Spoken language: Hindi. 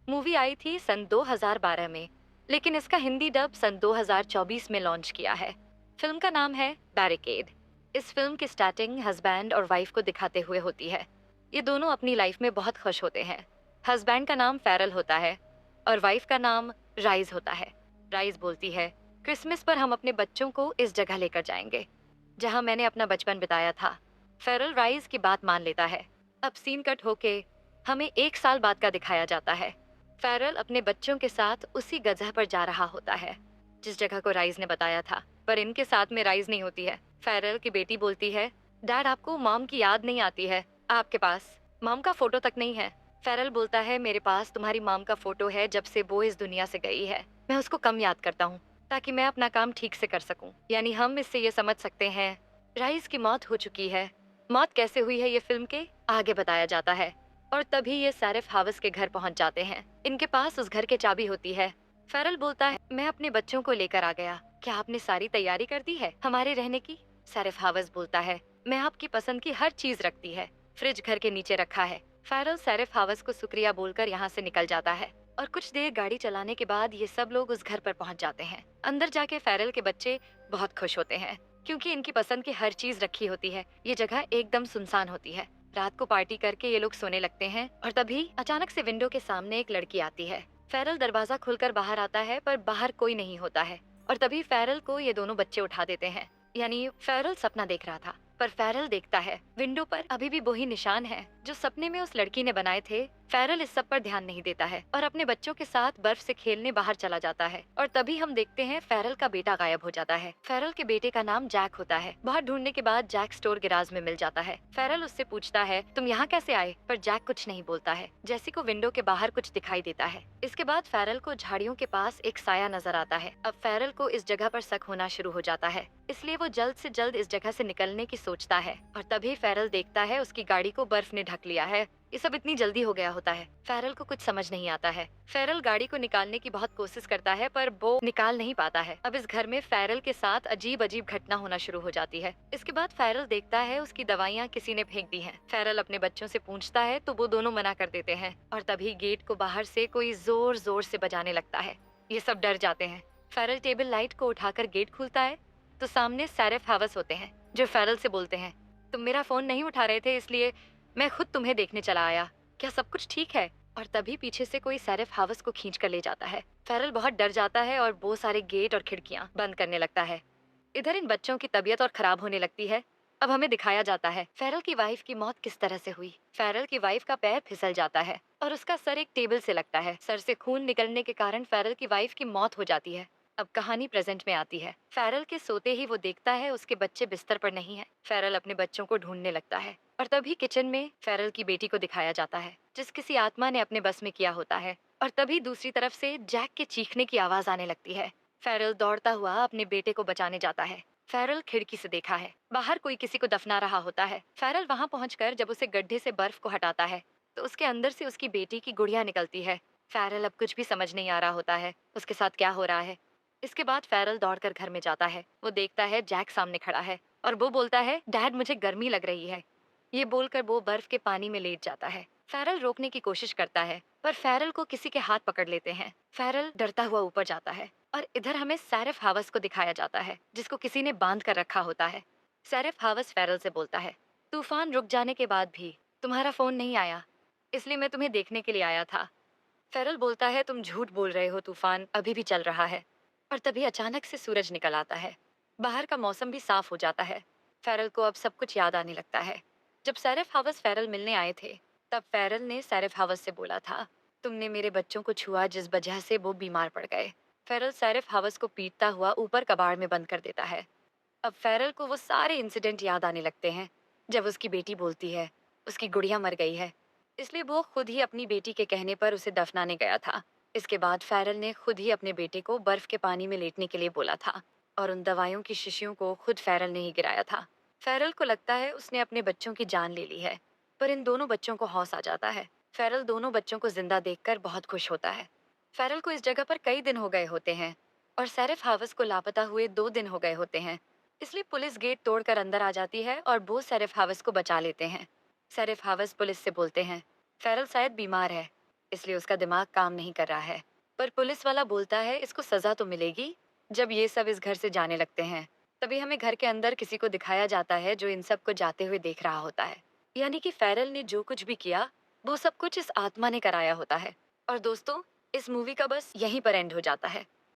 मूवी आई थी सन 2012 में, लेकिन इसका हिंदी डब सन 2024 में लॉन्च किया है। फिल्म का नाम है बैरिकेड। इस फिल्म की स्टार्टिंग हस्बैंड और वाइफ को दिखाते हुए होती है। ये दोनों अपनी लाइफ में बहुत खुश होते हैं। हस्बैंड का नाम फेरल होता है और वाइफ का नाम राइज होता है। राइज बोलती है, क्रिसमस पर हम अपने बच्चों को इस जगह लेकर जाएंगे जहां मैंने अपना बचपन बिताया था। फेरल राइज की बात मान लेता है। अब सीन कट होके हमें 1 साल बाद का दिखाया जाता है। फेरल अपने बच्चों के साथ उसी गजह पर जा रहा होता है जिस जगह को राइज ने बताया था, पर इनके साथ में राइज नहीं होती है। फेरल की बेटी बोलती है, डैड आपको मॉम की याद नहीं आती है? आपके पास मॉम का फोटो तक नहीं है। फेरल बोलता है, मेरे पास तुम्हारी मॉम का फोटो है जब से वो इस दुनिया से गई है। मैं उसको कम याद करता हूँ ताकि मैं अपना काम ठीक से कर सकूं। यानी हम इससे ये समझ सकते हैं राइज की मौत हो चुकी है। मौत कैसे हुई है ये फिल्म के आगे बताया जाता है। और तभी ये सैरिफ हावस के घर पहुंच जाते हैं। इनके पास उस घर की चाबी होती है। फेरल बोलता है, मैं अपने बच्चों को लेकर आ गया। क्या आपने सारी तैयारी कर दी है हमारे रहने की? सैरिफ हावस बोलता है, मैं आपकी पसंद की हर चीज रखती है। फ्रिज घर के नीचे रखा है। फेरल सैरिफ हावस को शुक्रिया बोलकर यहाँ से निकल जाता है और कुछ देर गाड़ी चलाने के बाद ये सब लोग उस घर पर पहुंच जाते हैं। अंदर जाके फेरल के बच्चे बहुत खुश होते हैं क्योंकि इनकी पसंद की हर चीज रखी होती है। ये जगह एकदम सुनसान होती है। रात को पार्टी करके ये लोग सोने लगते हैं और तभी अचानक से विंडो के सामने एक लड़की आती है। फेरल दरवाजा खुलकर बाहर आता है पर बाहर कोई नहीं होता है और तभी फेरल को ये दोनों बच्चे उठा देते हैं। यानी फेरल सपना देख रहा था, पर फेरल देखता है विंडो पर अभी भी वही निशान है जो सपने में उस लड़की ने बनाए थे। फेरल इस सब पर ध्यान नहीं देता है और अपने बच्चों के साथ बर्फ से खेलने बाहर चला जाता है और तभी हम देखते हैं फेरल का बेटा गायब हो जाता है। फेरल के बेटे का नाम जैक होता है। बहुत ढूंढने के बाद जैक स्टोर गिराज में मिल जाता है। फेरल उससे पूछता है, तुम यहाँ कैसे आए? पर जैक कुछ नहीं बोलता है। जैसी को विंडो के बाहर कुछ दिखाई देता है। इसके बाद फेरल को झाड़ियों के पास एक साया नजर आता है। अब फेरल को इस जगह पर शक होना शुरू हो जाता है, इसलिए वो जल्द से जल्द इस जगह से निकलने की सोचता है और तभी फेरल देखता है उसकी गाड़ी को बर्फ ने ढक लिया है। ये सब इतनी जल्दी हो गया होता है, फेरल को कुछ समझ नहीं आता है। फेरल गाड़ी को निकालने की बहुत कोशिश करता है पर वो निकाल नहीं पाता है। अब इस घर में फेरल के साथ अजीब अजीब घटना होना शुरू हो जाती है। इसके बाद फेरल देखता है उसकी दवाइयाँ किसी ने फेंक दी हैं। फेरल अपने बच्चों से पूछता है तो वो दोनों मना कर देते हैं और तभी गेट को बाहर से कोई जोर जोर से बजाने लगता है। ये सब डर जाते हैं। फेरल टेबल लाइट को उठाकर गेट खोलता है तो सामने सैरिफ हावस होते हैं जो फेरल से बोलते हैं, तुम मेरा फोन नहीं उठा रहे थे इसलिए मैं खुद तुम्हें देखने चला आया। क्या सब कुछ ठीक है? और तभी पीछे से कोई सैरिफ हावस को खींच कर ले जाता है। फेरल बहुत डर जाता है और वो सारे गेट और खिड़कियां बंद करने लगता है। इधर इन बच्चों की तबीयत और खराब होने लगती है। अब हमें दिखाया जाता है फेरल की वाइफ की मौत किस तरह से हुई। फेरल की वाइफ का पैर फिसल जाता है और उसका सर एक टेबल से लगता है। सर से खून निकलने के कारण फेरल की वाइफ की मौत हो जाती है। अब कहानी प्रेजेंट में आती है। फेरल के सोते ही वो देखता है उसके बच्चे बिस्तर पर नहीं है। फेरल अपने बच्चों को ढूंढने लगता है और तभी किचन में फेरल की बेटी को दिखाया जाता है जिस किसी आत्मा ने अपने बस में किया होता है। और तभी दूसरी तरफ से जैक के चीखने की आवाज आने लगती है। फेरल दौड़ता हुआ अपने बेटे को बचाने जाता है। फेरल खिड़की से देखा है बाहर कोई किसी को दफना रहा होता है। फेरल वहां पहुंचकर जब उसे गड्ढे से बर्फ को हटाता है तो उसके अंदर से उसकी बेटी की गुड़िया निकलती है। फेरल अब कुछ भी समझ नहीं आ रहा होता है उसके साथ क्या हो रहा है। इसके बाद फेरल दौड़कर घर में जाता है। वो देखता है जैक सामने खड़ा है और वो बोलता है, डैड मुझे गर्मी लग रही है। ये बोलकर वो बर्फ के पानी में लेट जाता है। फेरल रोकने की कोशिश करता है पर फेरल को किसी के हाथ पकड़ लेते हैं। फेरल डरता हुआ ऊपर जाता है और इधर हमें सैरिफ हावस को दिखाया जाता है जिसको किसी ने बांध कर रखा होता है। सैरिफ हावस फेरल से बोलता है, तूफान रुक जाने के बाद भी तुम्हारा फोन नहीं आया, इसलिए मैं तुम्हें देखने के लिए आया था। फेरल बोलता है, तुम झूठ बोल रहे हो, तूफान अभी भी चल रहा है। और तभी अचानक से सूरज निकल आता है। बाहर का मौसम भी साफ हो जाता है। फेरल को अब सब कुछ याद आने लगता है। जब सैरिफ हावस फेरल मिलने आए थे तब फेरल ने सैरिफ हावस से बोला था, तुमने मेरे बच्चों को छुआ जिस वजह से वो बीमार पड़ गए। फेरल सैरिफ हावस को पीटता हुआ ऊपर कबाड़ में बंद कर देता है। अब फेरल को वो सारे इंसिडेंट याद आने लगते हैं जब उसकी बेटी बोलती है उसकी गुड़िया मर गई है, इसलिए वो खुद ही अपनी बेटी के कहने पर उसे दफनाने गया था। इसके बाद फेरल ने खुद ही अपने बेटे को बर्फ के पानी में लेटने के लिए बोला था और उन दवाइयों की शीशियों को खुद फेरल ने ही गिराया था। फेरल को लगता है उसने अपने बच्चों की जान ले ली है, पर इन दोनों बच्चों को हौस आ जाता है। फेरल दोनों बच्चों को जिंदा देखकर बहुत खुश होता है। फेरल को इस जगह पर कई दिन हो गए होते हैं और सैरिफ हावस को लापता हुए 2 दिन हो गए होते हैं, इसलिए पुलिस गेट तोड़कर अंदर आ जाती है और वो सैरिफ हावस को बचा लेते हैं। सैरिफ हावस पुलिस से बोलते हैं, फेरल शायद बीमार है, इसलिए उसका दिमाग काम नहीं कर रहा है। पर पुलिस वाला बोलता है इसको सजा तो मिलेगी। जब ये सब इस घर से जाने लगते हैं, तभी हमें घर के अंदर किसी को दिखाया जाता है जो इन सब को जाते हुए देख रहा होता है। यानी कि फेरल ने जो कुछ भी किया, वो सब कुछ इस आत्मा ने कराया होता है। और दोस्तों, इस मूवी का बस यहीं पर एंड हो जाता है।